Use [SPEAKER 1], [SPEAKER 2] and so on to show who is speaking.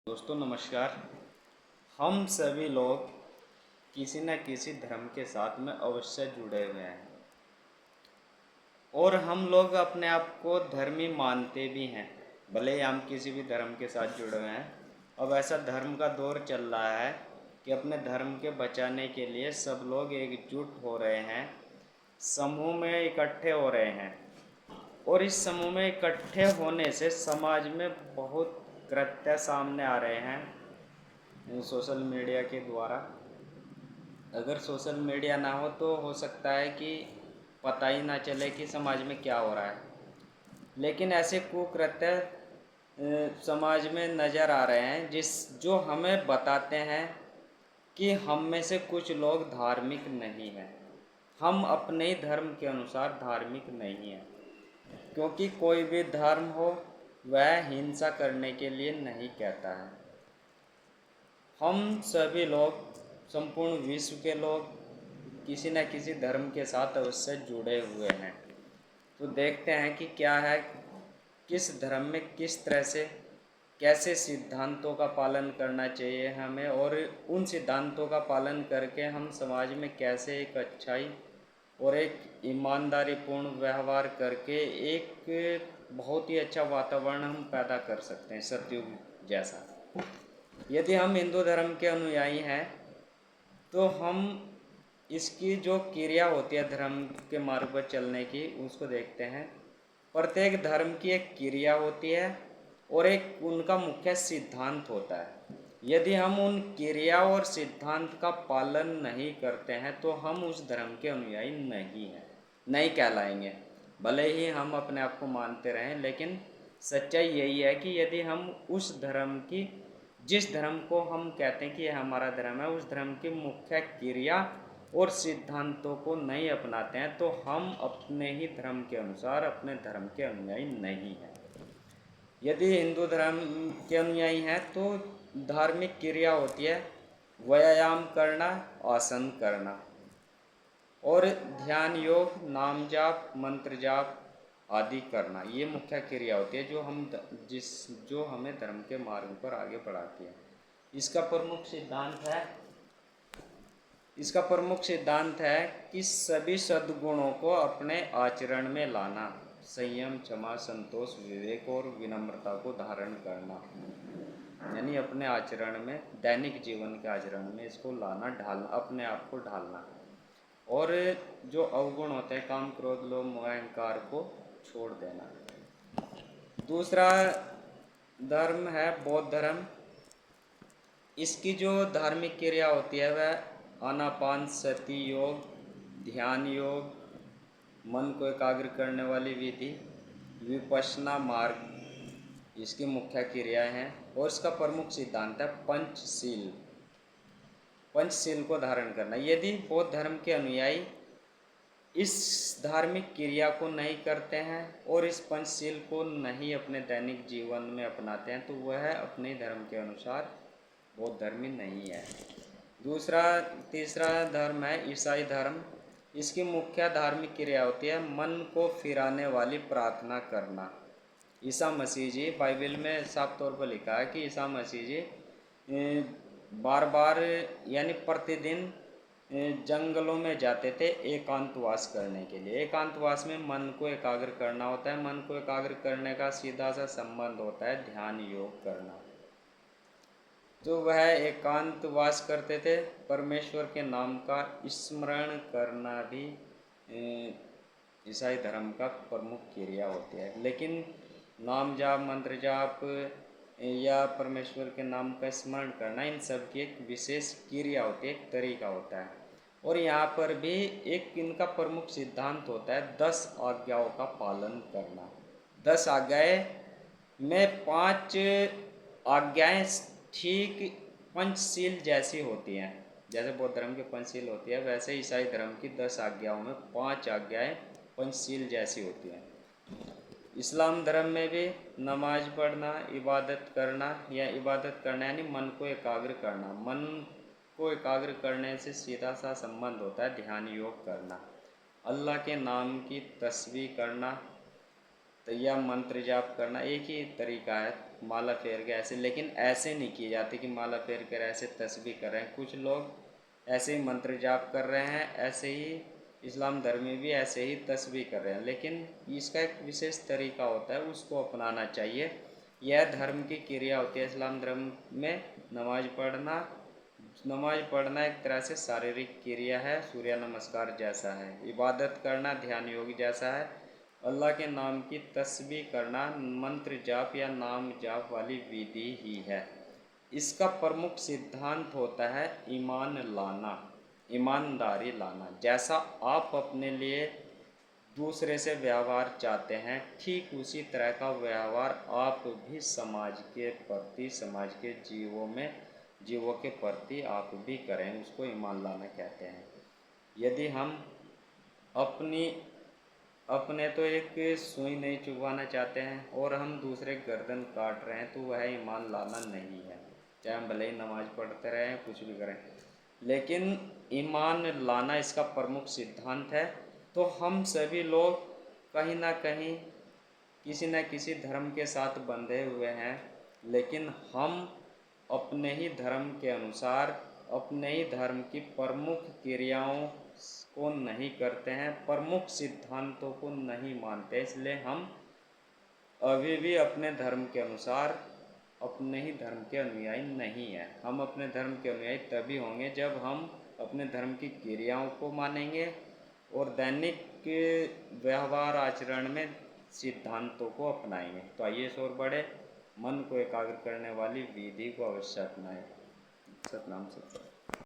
[SPEAKER 1] दोस्तों नमस्कार। हम सभी लोग किसी न किसी धर्म के साथ में अवश्य जुड़े हुए हैं और हम लोग अपने आप को धर्मी मानते भी हैं, भले ही हम किसी भी धर्म के साथ जुड़े हुए हैं। अब ऐसा धर्म का दौर चल रहा है कि अपने धर्म के बचाने के लिए सब लोग एकजुट हो रहे हैं, समूह में इकट्ठे हो रहे हैं और इस समूह में इकट्ठे होने से समाज में बहुत कृत्य सामने आ रहे हैं सोशल मीडिया के द्वारा। अगर सोशल मीडिया ना हो तो हो सकता है कि पता ही ना चले कि समाज में क्या हो रहा है, लेकिन ऐसे कुकृत्य समाज में नज़र आ रहे हैं जो हमें बताते हैं कि हम में से कुछ लोग धार्मिक नहीं हैं, हम अपने ही धर्म के अनुसार धार्मिक नहीं हैं। क्योंकि कोई भी धर्म हो वह हिंसा करने के लिए नहीं कहता है। हम सभी लोग, संपूर्ण विश्व के लोग किसी न किसी धर्म के साथ अवश्य जुड़े हुए हैं। तो देखते हैं कि क्या है, किस धर्म में किस तरह से कैसे सिद्धांतों का पालन करना चाहिए हमें, और उन सिद्धांतों का पालन करके हम समाज में कैसे एक अच्छाई और एक ईमानदारीपूर्ण व्यवहार करके एक बहुत ही अच्छा वातावरण हम पैदा कर सकते हैं सतयुग जैसा। यदि हम हिंदू धर्म के अनुयायी हैं तो हम इसकी जो क्रिया होती है धर्म के मार्ग पर चलने की, उसको देखते हैं। प्रत्येक धर्म की एक क्रिया होती है और एक उनका मुख्य सिद्धांत होता है। यदि हम उन क्रिया और सिद्धांत का पालन नहीं करते हैं तो हम उस धर्म के अनुयायी नहीं हैं, नहीं कहलाएंगे। भले ही हम अपने आप को मानते रहें, लेकिन सच्चाई यही है कि यदि हम उस धर्म की, जिस धर्म को हम कहते हैं कि यह हमारा धर्म है, उस धर्म की मुख्य क्रिया और सिद्धांतों को नहीं अपनाते हैं तो हम अपने ही धर्म के अनुसार अपने धर्म के अनुयायी नहीं हैं। यदि हिंदू धर्म के अनुयायी हैं तो धार्मिक क्रिया होती है व्यायाम करना, आसन करना और ध्यान योग, नाम जाप, मंत्र जाप आदि करना। ये मुख्य क्रिया होती है जो हमें धर्म के मार्ग पर आगे बढ़ाती है। इसका प्रमुख सिद्धांत है कि सभी सद्गुणों को अपने आचरण में लाना, संयम, क्षमा, संतोष, विवेक और विनम्रता को धारण करना, यानी अपने आचरण में, दैनिक जीवन के आचरण में इसको लाना, ढालना, अपने आप को ढालना। और जो अवगुण होते हैं, काम, क्रोध, लोभ, मोह, अहंकार को छोड़ देना। दूसरा धर्म है बौद्ध धर्म। इसकी जो धार्मिक क्रिया होती है वह आनापान सति योग, ध्यान योग, मन को एकाग्र करने वाली विधि, विपश्यना मार्ग इसकी मुख्य क्रियाएं हैं। और इसका प्रमुख सिद्धांत है पंचशील, पंचशील को धारण करना। यदि बौद्ध धर्म के अनुयायी इस धार्मिक क्रिया को नहीं करते हैं और इस पंचशील को नहीं अपने दैनिक जीवन में अपनाते हैं तो वह अपने धर्म के अनुसार बौद्ध धर्मी नहीं है। तीसरा धर्म है ईसाई धर्म। इसकी मुख्य धार्मिक क्रिया होती है मन को फिराने वाली प्रार्थना करना। ईसा मसीह जी, बाइबल में साफ तौर पर लिखा है कि ईसा मसीह जी बार बार यानी प्रतिदिन जंगलों में जाते थे एकांतवास करने के लिए। एकांतवास में मन को एकाग्र करना होता है। मन को एकाग्र करने का सीधा सा संबंध होता है ध्यान योग करना। तो वह एकांतवास करते थे। परमेश्वर के नाम का स्मरण करना भी ईसाई धर्म का प्रमुख क्रिया होती है। लेकिन नाम जाप, मंत्र जाप या परमेश्वर के नाम का स्मरण करना, इन सब की एक विशेष क्रिया होती है, एक तरीका होता है। और यहाँ पर भी एक इनका प्रमुख सिद्धांत होता है 10 आज्ञाओं का पालन करना। 10 आज्ञाएं में 5 आज्ञाएं ठीक पंचशील जैसी होती हैं। जैसे बौद्ध धर्म की पंचशील होती है, वैसे ईसाई धर्म की 10 आज्ञाओं में 5 आज्ञाएं पंचशील जैसी होती हैं। इस्लाम धर्म में भी नमाज पढ़ना, इबादत करना या इबादत करना यानी मन को एकाग्र करना। मन को एकाग्र करने से सीधा सा संबंध होता है ध्यान योग करना। अल्लाह के नाम की तस्बीह करना, तो यह मंत्र जाप करना एक ही तरीका है माला फेर के ऐसे, लेकिन ऐसे नहीं किए जाते कि माला फेर कर ऐसे तस्बीह कर रहे हैं। कुछ लोग ऐसे ही मंत्र जाप कर रहे हैं, ऐसे ही इस्लाम धर्म में भी ऐसे ही तस्बीह कर रहे हैं, लेकिन इसका एक विशेष तरीका होता है, उसको अपनाना चाहिए। यह धर्म की क्रिया होती है इस्लाम धर्म में। नमाज पढ़ना एक तरह से शारीरिक क्रिया है, सूर्य नमस्कार जैसा है। इबादत करना ध्यान योग जैसा है। अल्लाह के नाम की तस्बीह करना मंत्र जाप या नाम जाप वाली विधि ही है। इसका प्रमुख सिद्धांत होता है ईमान लाना, ईमानदारी लाना। जैसा आप अपने लिए दूसरे से व्यवहार चाहते हैं, ठीक उसी तरह का व्यवहार आप भी समाज के प्रति, समाज के जीवों के प्रति आप भी करें। उसको ईमान लाना कहते हैं। यदि हम अपने तो एक सुई नहीं चुभवाना चाहते हैं और हम दूसरे गर्दन काट रहे हैं, तो वह ईमान लाना नहीं है। चाहे हम भले ही नमाज पढ़ते रहें, कुछ भी करें, लेकिन ईमान लाना इसका प्रमुख सिद्धांत है। तो हम सभी लोग कहीं ना कहीं किसी न किसी धर्म के साथ बंधे हुए हैं, लेकिन हम अपने ही धर्म के अनुसार, अपने ही धर्म की प्रमुख क्रियाओं को नहीं करते हैं, प्रमुख सिद्धांतों को नहीं मानते। इसलिए हम अभी भी अपने धर्म के अनुसार अपने ही धर्म के अनुयायी नहीं हैं। हम अपने धर्म के अनुयायी तभी होंगे जब हम अपने धर्म की क्रियाओं को मानेंगे और दैनिक व्यवहार आचरण में सिद्धांतों को अपनाएंगे। तो आइए इस ओर बढ़े, मन को एकाग्र करने वाली विधि को अवश्य अपनाएं। सतनाम सत।